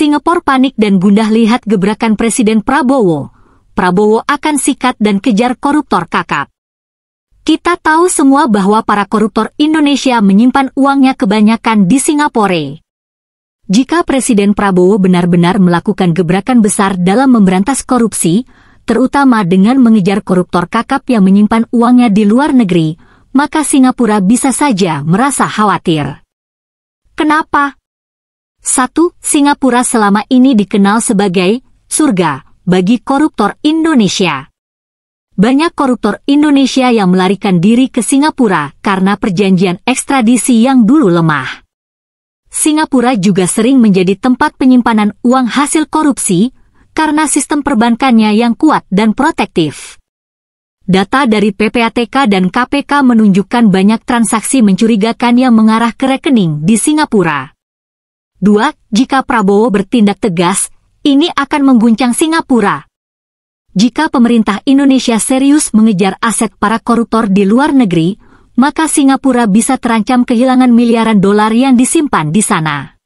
Singapura panik dan gundah lihat gebrakan Presiden Prabowo. Prabowo akan sikat dan kejar koruptor kakap. Kita tahu semua bahwa para koruptor Indonesia menyimpan uangnya kebanyakan di Singapura. Jika Presiden Prabowo benar-benar melakukan gebrakan besar dalam memberantas korupsi, terutama dengan mengejar koruptor kakap yang menyimpan uangnya di luar negeri, maka Singapura bisa saja merasa khawatir. Kenapa? 1. Singapura selama ini dikenal sebagai surga bagi koruptor Indonesia. Banyak koruptor Indonesia yang melarikan diri ke Singapura karena perjanjian ekstradisi yang dulu lemah. Singapura juga sering menjadi tempat penyimpanan uang hasil korupsi karena sistem perbankannya yang kuat dan protektif. Data dari PPATK dan KPK menunjukkan banyak transaksi mencurigakan yang mengarah ke rekening di Singapura. 2. Jika Prabowo bertindak tegas, ini akan mengguncang Singapura. Jika pemerintah Indonesia serius mengejar aset para koruptor di luar negeri, maka Singapura bisa terancam kehilangan miliaran dolar yang disimpan di sana.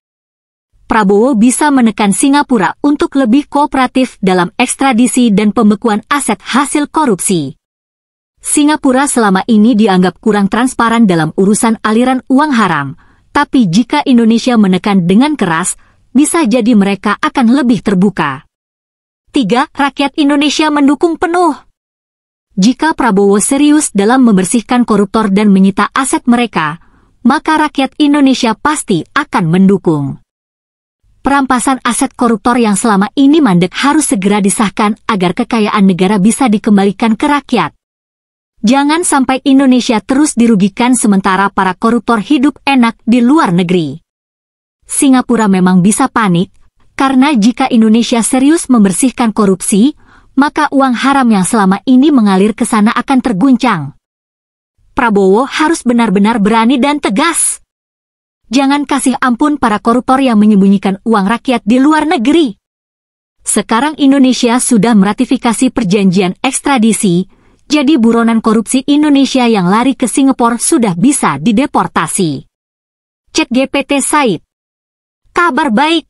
Prabowo bisa menekan Singapura untuk lebih kooperatif dalam ekstradisi dan pembekuan aset hasil korupsi. Singapura selama ini dianggap kurang transparan dalam urusan aliran uang haram, tapi jika Indonesia menekan dengan keras, bisa jadi mereka akan lebih terbuka. 3. Rakyat Indonesia mendukung penuh. Jika Prabowo serius dalam membersihkan koruptor dan menyita aset mereka, maka rakyat Indonesia pasti akan mendukung. Perampasan aset koruptor yang selama ini mandek harus segera disahkan agar kekayaan negara bisa dikembalikan ke rakyat. Jangan sampai Indonesia terus dirugikan sementara para koruptor hidup enak di luar negeri. Singapura memang bisa panik, karena jika Indonesia serius membersihkan korupsi, maka uang haram yang selama ini mengalir ke sana akan terguncang. Prabowo harus benar-benar berani dan tegas. Jangan kasih ampun para koruptor yang menyembunyikan uang rakyat di luar negeri. Sekarang Indonesia sudah meratifikasi perjanjian ekstradisi, jadi buronan korupsi Indonesia yang lari ke Singapura sudah bisa dideportasi. ChatGPT Said. Kabar baik.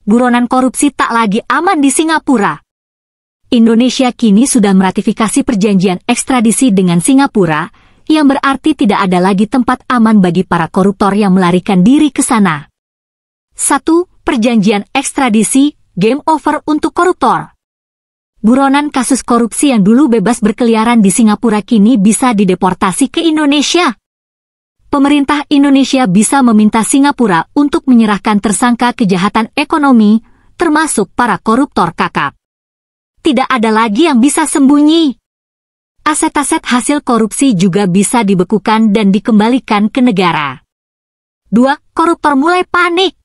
Buronan korupsi tak lagi aman di Singapura. Indonesia kini sudah meratifikasi perjanjian ekstradisi dengan Singapura, yang berarti tidak ada lagi tempat aman bagi para koruptor yang melarikan diri ke sana. 1. Perjanjian ekstradisi, game over untuk koruptor. Buronan kasus korupsi yang dulu bebas berkeliaran di Singapura kini bisa dideportasi ke Indonesia. Pemerintah Indonesia bisa meminta Singapura untuk menyerahkan tersangka kejahatan ekonomi, termasuk para koruptor kakap. Tidak ada lagi yang bisa sembunyi. Aset-aset hasil korupsi juga bisa dibekukan dan dikembalikan ke negara. 2. Koruptor mulai panik.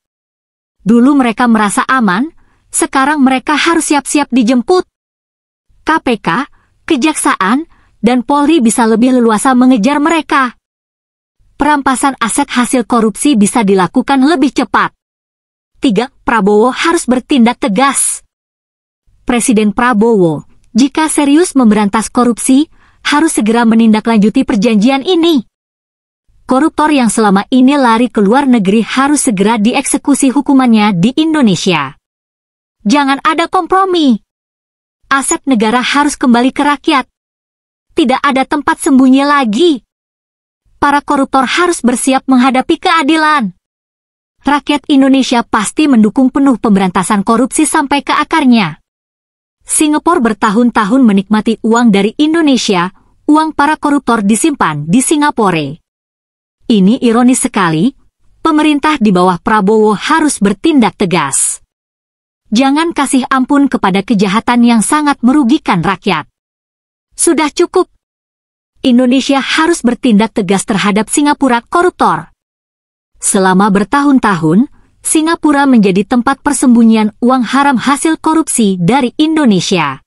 Dulu mereka merasa aman, sekarang mereka harus siap-siap dijemput. KPK, Kejaksaan, dan Polri bisa lebih leluasa mengejar mereka. Perampasan aset hasil korupsi bisa dilakukan lebih cepat. 3. Prabowo harus bertindak tegas. Presiden Prabowo, jika serius memberantas korupsi, harus segera menindaklanjuti perjanjian ini. Koruptor yang selama ini lari ke luar negeri harus segera dieksekusi hukumannya di Indonesia. Jangan ada kompromi. Aset negara harus kembali ke rakyat. Tidak ada tempat sembunyi lagi. Para koruptor harus bersiap menghadapi keadilan. Rakyat Indonesia pasti mendukung penuh pemberantasan korupsi sampai ke akarnya. Singapura bertahun-tahun menikmati uang dari Indonesia, uang para koruptor disimpan di Singapura. Ini ironis sekali, pemerintah di bawah Prabowo harus bertindak tegas. Jangan kasih ampun kepada kejahatan yang sangat merugikan rakyat. Sudah cukup. Indonesia harus bertindak tegas terhadap Singapura koruptor. Selama bertahun-tahun, Singapura menjadi tempat persembunyian uang haram hasil korupsi dari Indonesia.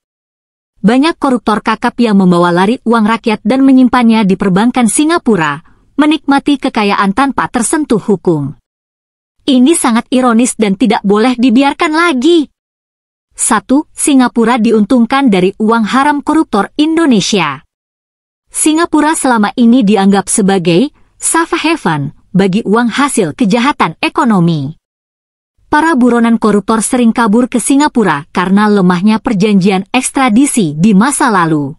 Banyak koruptor kakap yang membawa lari uang rakyat dan menyimpannya di perbankan Singapura, menikmati kekayaan tanpa tersentuh hukum. Ini sangat ironis dan tidak boleh dibiarkan lagi. 1. Singapura diuntungkan dari uang haram koruptor Indonesia. Singapura selama ini dianggap sebagai safe haven bagi uang hasil kejahatan ekonomi. para buronan koruptor sering kabur ke Singapura karena lemahnya perjanjian ekstradisi di masa lalu.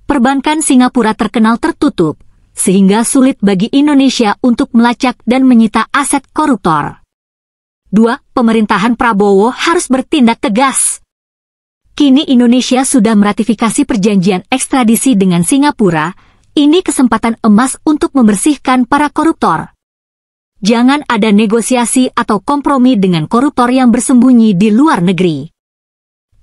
Perbankan Singapura terkenal tertutup, sehingga sulit bagi Indonesia untuk melacak dan menyita aset koruptor. 2. Pemerintahan Prabowo harus bertindak tegas. Kini Indonesia sudah meratifikasi perjanjian ekstradisi dengan Singapura. Ini kesempatan emas untuk membersihkan para koruptor. Jangan ada negosiasi atau kompromi dengan koruptor yang bersembunyi di luar negeri.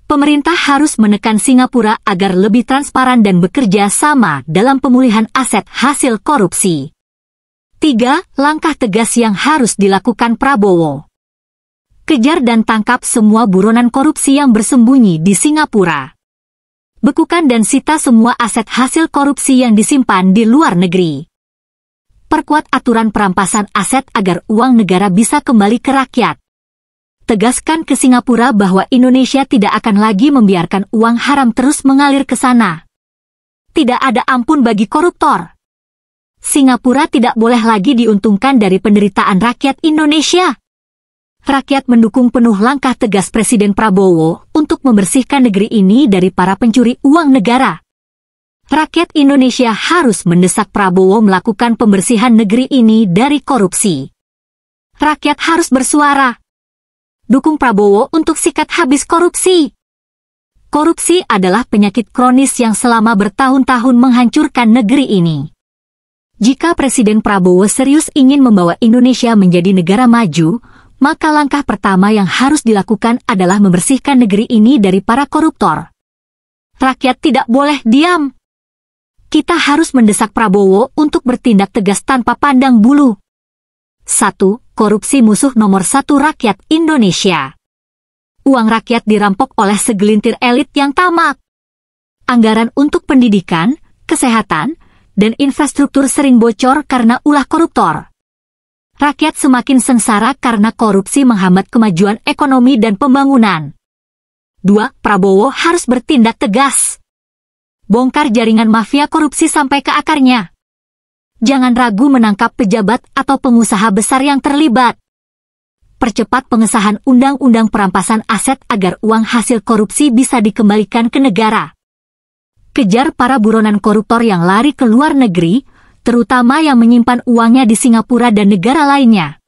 Pemerintah harus menekan Singapura agar lebih transparan dan bekerja sama dalam pemulihan aset hasil korupsi. 3. Langkah tegas yang harus dilakukan Prabowo. Kejar dan tangkap semua buronan korupsi yang bersembunyi di Singapura. Bekukan dan sita semua aset hasil korupsi yang disimpan di luar negeri. Perkuat aturan perampasan aset agar uang negara bisa kembali ke rakyat. Tegaskan ke Singapura bahwa Indonesia tidak akan lagi membiarkan uang haram terus mengalir ke sana. Tidak ada ampun bagi koruptor. Singapura tidak boleh lagi diuntungkan dari penderitaan rakyat Indonesia. Rakyat mendukung penuh langkah tegas Presiden Prabowo untuk membersihkan negeri ini dari para pencuri uang negara. Rakyat Indonesia harus mendesak Prabowo melakukan pembersihan negeri ini dari korupsi. Rakyat harus bersuara. Dukung Prabowo untuk sikat habis korupsi. Korupsi adalah penyakit kronis yang selama bertahun-tahun menghancurkan negeri ini. Jika Presiden Prabowo serius ingin membawa Indonesia menjadi negara maju, maka langkah pertama yang harus dilakukan adalah membersihkan negeri ini dari para koruptor. Rakyat tidak boleh diam. Kita harus mendesak Prabowo untuk bertindak tegas tanpa pandang bulu. 1. Korupsi musuh nomor 1 rakyat Indonesia. Uang rakyat dirampok oleh segelintir elit yang tamak. Anggaran untuk pendidikan, kesehatan, dan infrastruktur sering bocor karena ulah koruptor. Rakyat semakin sengsara karena korupsi menghambat kemajuan ekonomi dan pembangunan. 2. Prabowo harus bertindak tegas. Bongkar jaringan mafia korupsi sampai ke akarnya. Jangan ragu menangkap pejabat atau pengusaha besar yang terlibat. Percepat pengesahan undang-undang perampasan aset agar uang hasil korupsi bisa dikembalikan ke negara. Kejar para buronan koruptor yang lari ke luar negeri, terutama yang menyimpan uangnya di Singapura dan negara lainnya.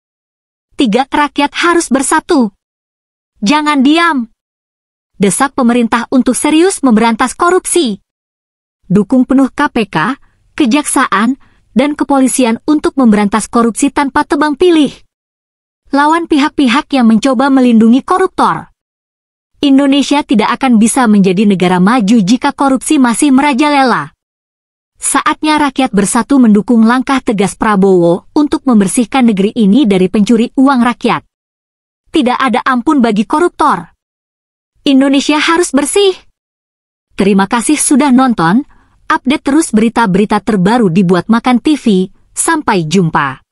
3. Rakyat harus bersatu. Jangan diam. Desak pemerintah untuk serius memberantas korupsi. Dukung penuh KPK, Kejaksaan, dan Kepolisian untuk memberantas korupsi tanpa tebang pilih. Lawan pihak-pihak yang mencoba melindungi koruptor. Indonesia tidak akan bisa menjadi negara maju jika korupsi masih merajalela. Saatnya rakyat bersatu mendukung langkah tegas Prabowo untuk membersihkan negeri ini dari pencuri uang rakyat. Tidak ada ampun bagi koruptor. Indonesia harus bersih. Terima kasih sudah nonton. Update terus berita-berita terbaru di Buat Makan TV. Sampai jumpa.